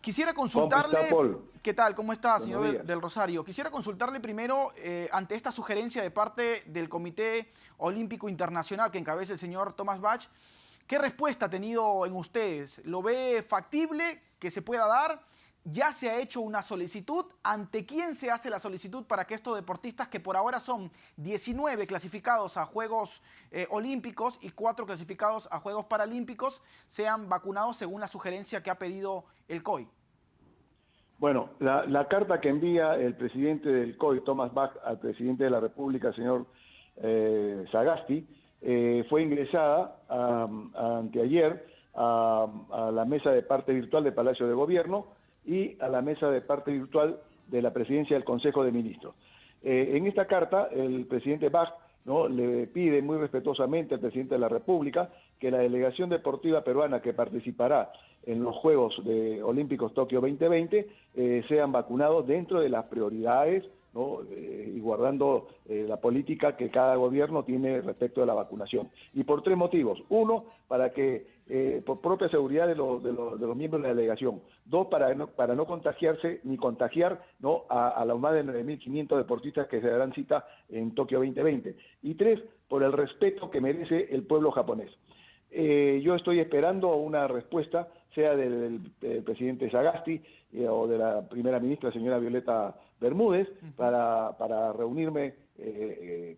Quisiera ¿Cómo consultarle, está, Paul? ¿qué tal? ¿Cómo está, Buenos señor días. del Rosario? Quisiera consultarle primero, ante esta sugerencia de parte del Comité Olímpico Internacional que encabeza el señor Thomas Bach, ¿qué respuesta ha tenido en ustedes? ¿Lo ve factible que se pueda dar? ¿Ya se ha hecho una solicitud? ¿Ante quién se hace la solicitud para que estos deportistas, que por ahora son 19 clasificados a Juegos Olímpicos y 4 clasificados a Juegos Paralímpicos, sean vacunados según la sugerencia que ha pedido el COI? Bueno, la carta que envía el presidente del COI, Thomas Bach, al presidente de la República, señor Sagasti, fue ingresada anteayer a la mesa de parte virtual del Palacio de Gobierno y a la mesa de parte virtual de la Presidencia del Consejo de Ministros. En esta carta, el presidente Bach, ¿no?, le pide muy respetuosamente al presidente de la República que la delegación deportiva peruana que participará en los Juegos Olímpicos Tokio 2020 sean vacunados dentro de las prioridades, ¿no?, y guardando la política que cada gobierno tiene respecto de la vacunación. Y por 3 motivos. 1, para que por propia seguridad de los miembros de la delegación. 2, para no contagiarse ni contagiar, ¿no?, a los más de 9.500 deportistas que se darán cita en Tokio 2020. Y 3, por el respeto que merece el pueblo japonés. Yo estoy esperando una respuesta, sea del presidente Sagasti o de la primera ministra, señora Violeta Bermúdez, para reunirme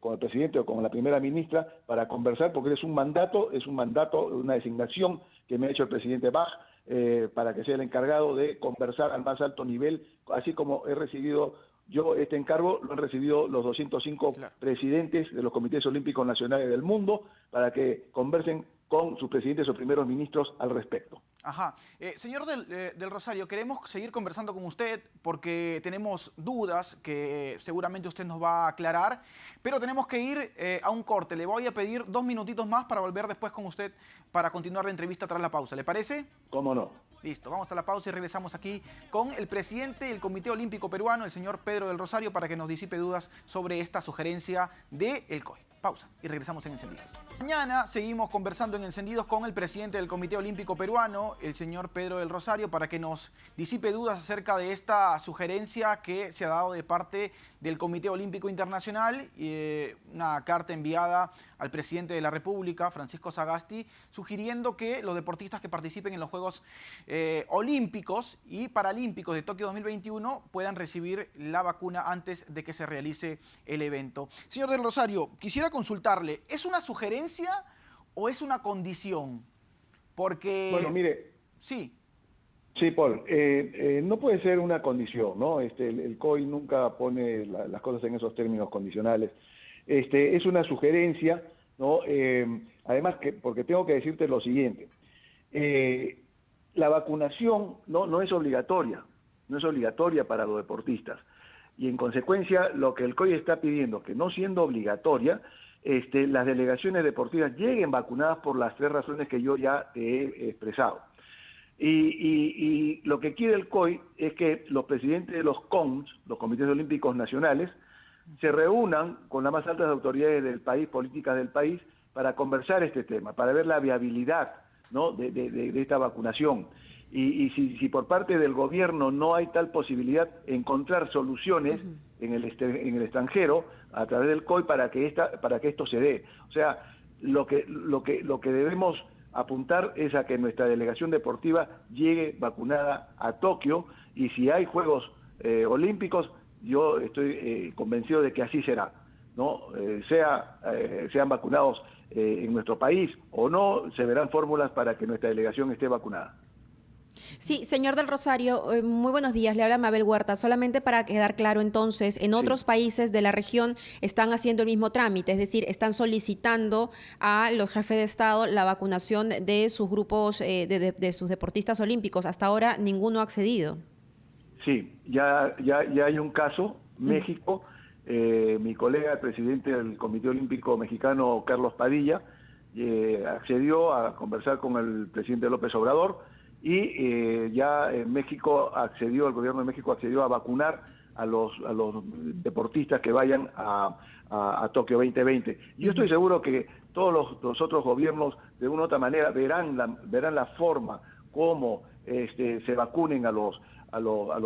con el presidente o con la primera ministra para conversar, porque es un mandato, una designación que me ha hecho el presidente Bach, para que sea el encargado de conversar al más alto nivel, así como he recibido yo este encargo, lo han recibido los 205 Claro. presidentes de los comités olímpicos nacionales del mundo, para que conversen con sus presidentes o primeros ministros al respecto. Ajá. Señor del Rosario, queremos seguir conversando con usted porque tenemos dudas que seguramente usted nos va a aclarar, pero tenemos que ir a un corte. Le voy a pedir 2 minutitos más para volver después con usted para continuar la entrevista tras la pausa. ¿Le parece? ¿Cómo no? Listo, vamos a la pausa y regresamos aquí con el presidente del Comité Olímpico Peruano, el señor Pedro del Rosario, para que nos disipe dudas sobre esta sugerencia del COI. Pausa y regresamos en Encendidos. Mañana seguimos conversando en Encendidos con el presidente del Comité Olímpico Peruano, el señor Pedro del Rosario, para que nos disipe dudas acerca de esta sugerencia que se ha dado de parte del Comité Olímpico Internacional, una carta enviada al presidente de la República, Francisco Sagasti, sugiriendo que los deportistas que participen en los Juegos Olímpicos y Paralímpicos de Tokio 2021 puedan recibir la vacuna antes de que se realice el evento. Señor del Rosario, quisiera consultarle, ¿es una sugerencia o es una condición? Porque... Bueno, mire... Sí. Sí, Paul, no puede ser una condición, ¿no? El COI nunca pone las cosas en esos términos condicionales. Es una sugerencia, ¿no? Además, porque tengo que decirte lo siguiente. La vacunación no es obligatoria, para los deportistas. Y en consecuencia, lo que el COI está pidiendo, que no siendo obligatoria, las delegaciones deportivas lleguen vacunadas por las 3 razones que yo ya te he expresado. Y lo que quiere el COI es que los presidentes de los CONs, los Comités Olímpicos Nacionales, se reúnan con las más altas autoridades del país, políticas del país, para conversar este tema, para ver la viabilidad, ¿no?, de esta vacunación. Y si por parte del gobierno no hay tal posibilidad, encontrar soluciones en el extranjero a través del COI para que esto se dé. O sea, lo que debemos apuntar es a que nuestra delegación deportiva llegue vacunada a Tokio, y si hay Juegos Olímpicos, yo estoy convencido de que así será, ¿no? Sean vacunados en nuestro país o no, se verán fórmulas para que nuestra delegación esté vacunada. Sí, señor del Rosario, muy buenos días, le habla Mabel Huerta. Solamente para quedar claro entonces, en otros países de la región están haciendo el mismo trámite, es decir, están solicitando a los jefes de Estado la vacunación de sus grupos, de sus deportistas olímpicos. Hasta ahora ninguno ha accedido. Sí, ya hay un caso, México, mi colega, el presidente del Comité Olímpico Mexicano, Carlos Padilla, accedió a conversar con el presidente López Obrador, y ya en México el gobierno de México accedió a vacunar a los deportistas que vayan a Tokio 2020. Yo estoy seguro que todos los otros gobiernos de una u otra manera verán la forma como se vacunen a los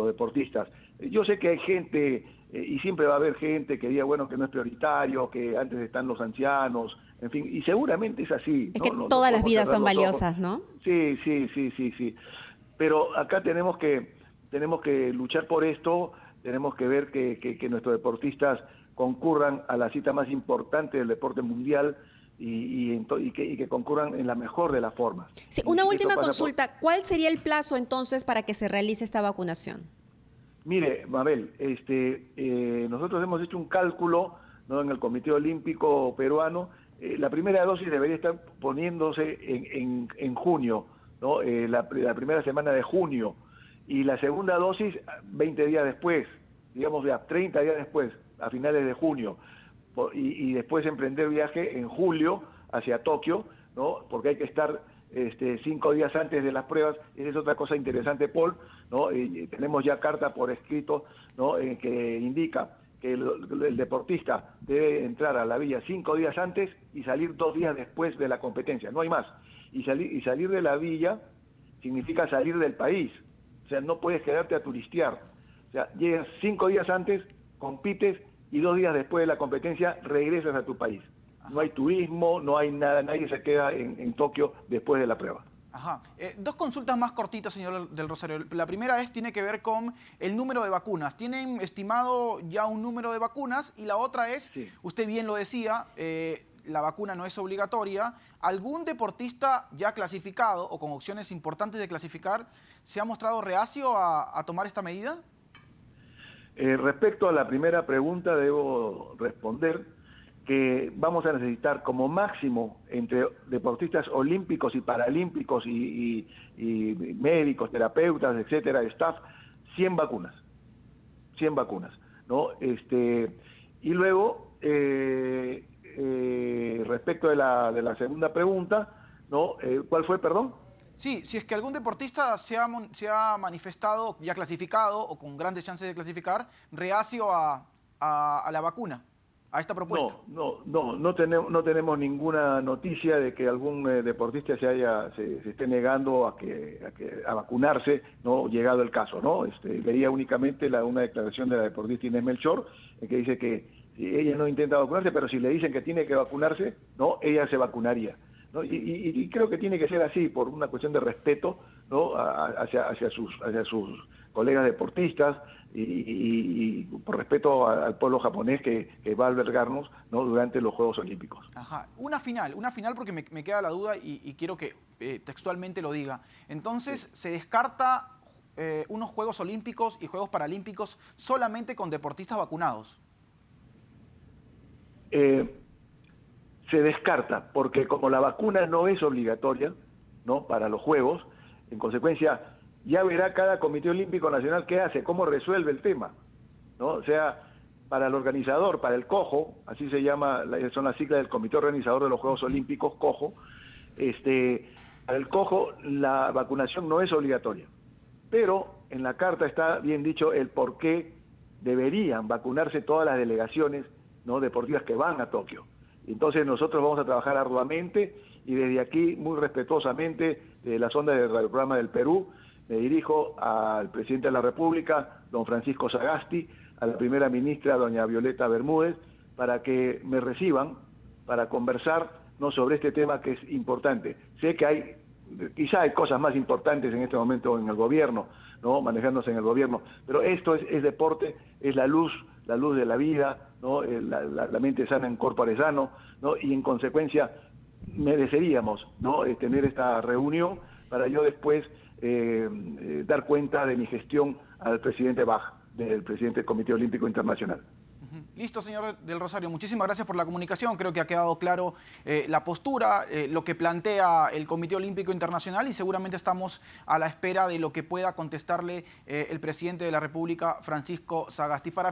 deportistas. Yo sé que hay gente, y siempre va a haber gente que diga, bueno, que no es prioritario, que antes están los ancianos, en fin, y seguramente es así. Es que todas las vidas son valiosas, ¿no? Sí. Pero acá tenemos que luchar por esto, tenemos que ver que nuestros deportistas concurran a la cita más importante del deporte mundial y que concurran en la mejor de las formas. Sí, una última consulta. ¿Cuál sería el plazo entonces para que se realice esta vacunación? Mire, Mabel, nosotros hemos hecho un cálculo, ¿no?, en el Comité Olímpico Peruano. La primera dosis debería estar poniéndose en junio, ¿no? La primera semana de junio, y la segunda dosis 20 días después, digamos ya 30 días después, a finales de junio, y después emprender viaje en julio hacia Tokio, ¿no? Porque hay que estar 5 días antes de las pruebas. Esa es otra cosa interesante, Paul, ¿no? Tenemos ya carta por escrito, ¿no?, que indica que el deportista debe entrar a la villa 5 días antes y salir 2 días después de la competencia, no hay más. Y salir de la villa significa salir del país, o sea, no puedes quedarte a turistear. O sea, llegas 5 días antes, compites, y 2 días después de la competencia regresas a tu país. No hay turismo, no hay nada, nadie se queda en Tokio después de la prueba. Ajá. Dos consultas más cortitas, señor del Rosario. La primera tiene que ver con el número de vacunas. ¿Tienen estimado ya un número de vacunas? Y la otra es, sí, usted bien lo decía, la vacuna no es obligatoria. ¿Algún deportista ya clasificado o con opciones importantes de clasificar se ha mostrado reacio a tomar esta medida? Respecto a la primera pregunta, debo responder que vamos a necesitar como máximo entre deportistas olímpicos y paralímpicos y médicos, terapeutas, etcétera, staff, 100 vacunas, ¿no? Y luego, respecto de la segunda pregunta, ¿no? ¿Cuál fue, perdón? Sí, si es que algún deportista se ha manifestado, ya clasificado o con grandes chances de clasificar, reacio a la vacuna, a esta propuesta. No tenemos ninguna noticia de que algún deportista se esté negando a vacunarse, no llegado el caso, ¿no? Veía únicamente una declaración de la deportista Inés Melchor, que dice que ella no intenta vacunarse, pero si le dicen que tiene que vacunarse, no, ella se vacunaría, ¿no? Y creo que tiene que ser así, por una cuestión de respeto, ¿no?, hacia sus colegas deportistas y por respeto al pueblo japonés que va a albergarnos, ¿no?, durante los Juegos Olímpicos. Ajá. Una final porque me queda la duda y quiero que textualmente lo diga. Entonces, sí, ¿se descarta unos Juegos Olímpicos y Juegos Paralímpicos solamente con deportistas vacunados? Se descarta, porque como la vacuna no es obligatoria, ¿no?, para los Juegos, en consecuencia, ya verá cada Comité Olímpico Nacional qué hace, cómo resuelve el tema, ¿no? O sea, para el organizador, para el COJO, así se llama, son las siglas del Comité Organizador de los Juegos Olímpicos, COJO, para el COJO la vacunación no es obligatoria, pero en la carta está bien dicho el por qué deberían vacunarse todas las delegaciones, ¿no?, deportivas que van a Tokio. Entonces nosotros vamos a trabajar arduamente y desde aquí, muy respetuosamente, de las ondas del programa del Perú, me dirijo al presidente de la República, don Francisco Sagasti, a la primera ministra, doña Violeta Bermúdez, para que me reciban, para conversar, ¿no?, sobre este tema que es importante. Sé que quizá hay cosas más importantes en este momento en el gobierno, ¿no?, manejándose en el gobierno, pero esto es deporte, es la luz de la vida, ¿no?, la mente sana en corpore sano, ¿no?, y en consecuencia mereceríamos, ¿no?, tener esta reunión para yo después dar cuenta de mi gestión al presidente Bach, del presidente del Comité Olímpico Internacional. Listo, señor del Rosario. Muchísimas gracias por la comunicación. Creo que ha quedado claro la postura, lo que plantea el Comité Olímpico Internacional y seguramente estamos a la espera de lo que pueda contestarle el presidente de la República, Francisco Sagasti.